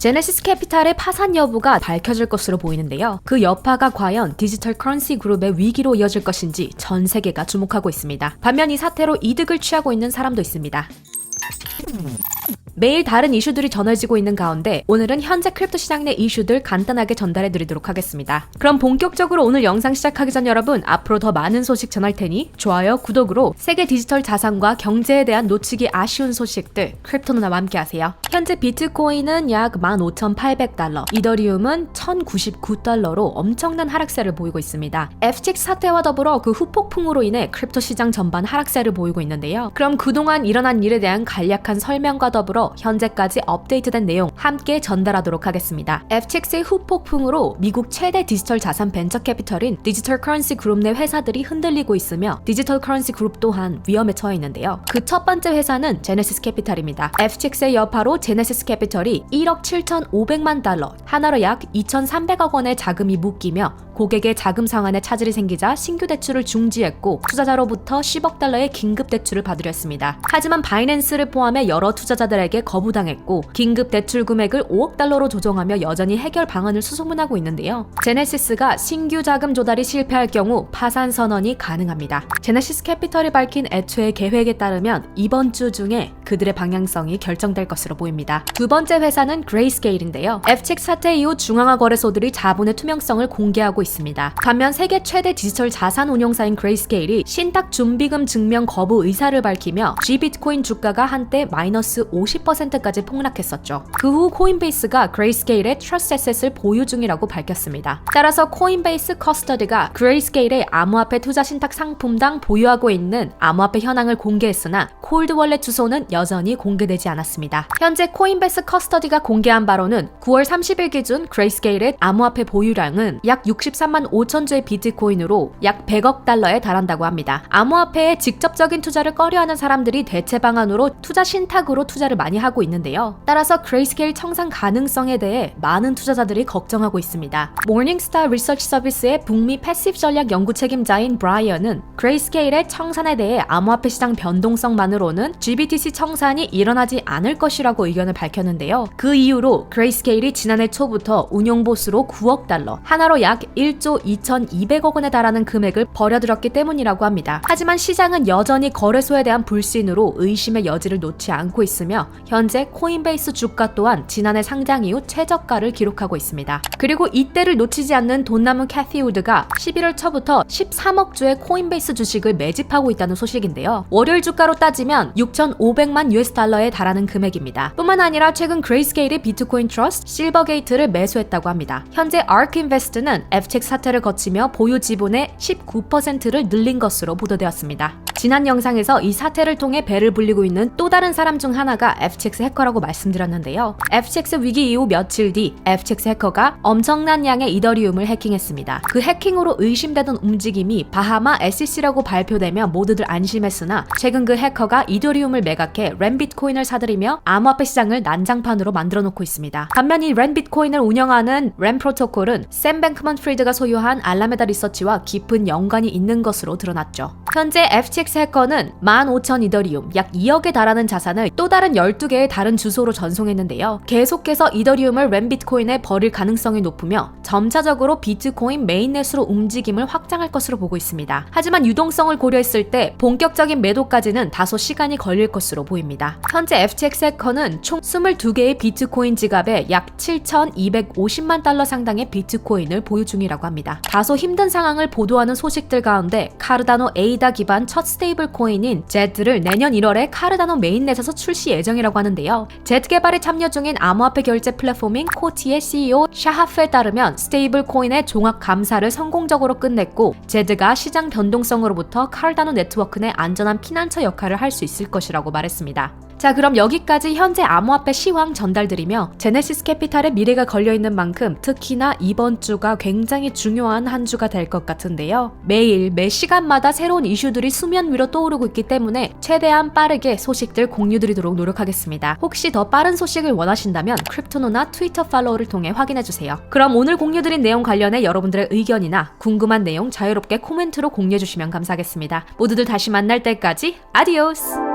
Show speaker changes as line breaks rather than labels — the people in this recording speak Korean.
제네시스 캐피탈의 파산 여부가 밝혀질 것으로 보이는데요. 그 여파가 과연 디지털 커런시 그룹의 위기로 이어질 것인지 전 세계가 주목하고 있습니다. 반면 이 사태로 이득을 취하고 있는 사람도 있습니다. 매일 다른 이슈들이 전해지고 있는 가운데 오늘은 현재 크립토 시장 내 이슈들 간단하게 전달해 드리도록 하겠습니다. 그럼 본격적으로 오늘 영상 시작하기 전 여러분, 앞으로 더 많은 소식 전할 테니 좋아요, 구독으로 세계 디지털 자산과 경제에 대한 놓치기 아쉬운 소식들 크립토 누나와 함께 하세요. 현재 비트코인은 약 15,800달러, 이더리움은 1,099달러로 엄청난 하락세를 보이고 있습니다. FTX 사태와 더불어 그 후폭풍으로 인해 크립토 시장 전반 하락세를 보이고 있는데요. 그럼 그동안 일어난 일에 대한 간략한 설명과 더불어 현재까지 업데이트된 내용 함께 전달하도록 하겠습니다. FTX의 후폭풍으로 미국 최대 디지털 자산 벤처 캐피털인 디지털 커런시 그룹 내 회사들이 흔들리고 있으며 디지털 커런시 그룹 또한 위험에 처해 있는데요. 그 첫 번째 회사는 제네시스 캐피털입니다. FTX의 여파로 제네시스 캐피털이 1억 7,500만 달러, 하나로 약 2,300억 원의 자금이 묶이며 고객의 자금 상환에 차질이 생기자 신규 대출을 중지했고 투자자로부터 10억 달러의 긴급 대출을 받으려 했습니다. 하지만 바이낸스를 포함해 여러 투자자들에게 거부당했고 긴급 대출 금액을 5억 달러로 조정하며 여전히 해결 방안을 수소문하고 있는데요. 제네시스가 신규 자금 조달이 실패할 경우 파산 선언이 가능합니다. 제네시스 캐피털이 밝힌 애초의 계획에 따르면 이번 주 중에 그들의 방향성이 결정될 것으로 보입니다. 두 번째 회사는 그레이스케일인데요. FTX 사태 이후 중앙화 거래소들이 자본의 투명성을 공개하고 있습니다. 반면 세계 최대 디지털 자산 운용사인 그레이스케일이 신탁 준비금 증명 거부 의사를 밝히며 G비트코인 주가가 한때 마이너스 50%까지 폭락했었죠. 그 후 코인베이스가 그레이스케일의 트러스트 애셋을 보유 중이라고 밝혔습니다. 따라서 코인베이스 커스터디가 그레이스케일의 암호화폐 투자 신탁 상품당 보유하고 있는 암호화폐 현황을 공개했으나 콜드 월렛 주소는 여전히 공개되지 않았습니다. 현재 코인베이스 커스터디가 공개한 바로는 9월 30일 기준 그레이스케일의 암호화폐 보유량은 약 63만 5천 주의 비트코인으로 약 100억 달러에 달한다고 합니다. 암호화폐에 직접적인 투자를 꺼려하는 사람들이 대체 방안으로 투자 신탁으로 투자를 많이 하고 있는데요. 따라서 그레이스케일 청산 가능성에 대해 많은 투자자들이 걱정하고 있습니다. 모닝스타 리서치 서비스의 북미 패시브 전략 연구 책임자인 브라이언은 그레이스케일의 청산에 대해 암호화폐 시장 변동성만으로는 GBTC 청산이 일어나지 않을 것이라고 의견을 밝혔는데요. 그 이후로 그레이스케일이 지난해 초부터 운용보수로 9억 달러, 하나로 약 1조 2,200억 원에 달하는 금액을 벌여들였기 때문이라고 합니다. 하지만 시장은 여전히 거래소에 대한 불신으로 의심의 여지를 놓지 않고 있으며 현재 코인베이스 주가 또한 지난해 상장 이후 최저가를 기록하고 있습니다. 그리고 이때를 놓치지 않는 돈 남은 캐티 우드가 11월 초부터 13억 주의 코인베이스 주식을 매집하고 있다는 소식인데요. 월요일 주가로 따지면 6,500만 US 달러에 달하는 금액입니다. 뿐만 아니라 최근 그레이스케일이 비트코인 트러스트 실버게이트를 매수했다고 합니다. 현재 ARK 인베스트는 FTX 사태를 거치며 보유 지분의 19%를 늘린 것으로 보도되었습니다. 지난 영상에서 이 사태를 통해 배를 불리고 있는 또 다른 사람 중 하나가 FTX 해커라고 말씀드렸는데요. FTX 위기 이후 며칠 뒤 FTX 해커가 엄청난 양의 이더리움을 해킹했습니다. 그 해킹으로 의심되던 움직임이 바하마 SEC라고 발표되며 모두들 안심했으나 최근 그 해커가 이더리움을 매각해 램비트코인을 사들이며 암호화폐 시장을 난장판으로 만들어 놓고 있습니다. 반면 이 램비트코인을 운영하는 램 프로토콜은 샘 뱅크먼 프리드가 소유한 알라메다 리서치와 깊은 연관이 있는 것으로 드러났죠. 현재 FTX 해커는 15,000 이더리움, 약 2억에 달하는 자산을 또 다른 12개의 다른 주소로 전송했는데요. 계속해서 이더리움을 램비트코인에 버릴 가능성이 높으며 점차적으로 비트코인 메인넷으로 움직임을 확장할 것으로 보고 있습니다. 하지만 유동성을 고려했을 때 본격적인 매도까지는 다소 시간이 걸릴 것으로 보입니다. 현재 FTX 해커는 총 22개의 비트코인 지갑에 약 7,250만 달러 상당의 비트코인을 보유 중이라고 합니다. 다소 힘든 상황을 보도하는 소식들 가운데 카르다노 에이다 기반 첫 스테이블 코인인 제드를 내년 1월에 카르다노 메인넷에서 출시 예정이라고 하는데요. 제드 개발에 참여 중인 암호화폐 결제 플랫폼인 코티의 CEO 샤하프에 따르면 스테이블 코인의 종합 감사를 성공적으로 끝냈고 제드가 시장 변동성으로부터 카르다노 네트워크 내 안전한 피난처 역할을 할 수 있을 것이라고 말했습니다. 자, 그럼 여기까지 현재 암호화폐 시황 전달드리며 제네시스 캐피탈의 미래가 걸려있는 만큼 특히나 이번 주가 굉장히 중요한 한 주가 될 것 같은데요. 매일 매 시간마다 새로운 이슈들이 수면 위로 떠오르고 있기 때문에 최대한 빠르게 소식들 공유드리도록 노력하겠습니다. 혹시 더 빠른 소식을 원하신다면 크립토누나 트위터 팔로우를 통해 확인해주세요. 그럼 오늘 공유드린 내용 관련해 여러분들의 의견이나 궁금한 내용 자유롭게 코멘트로 공유해주시면 감사하겠습니다. 모두들 다시 만날 때까지 아디오스!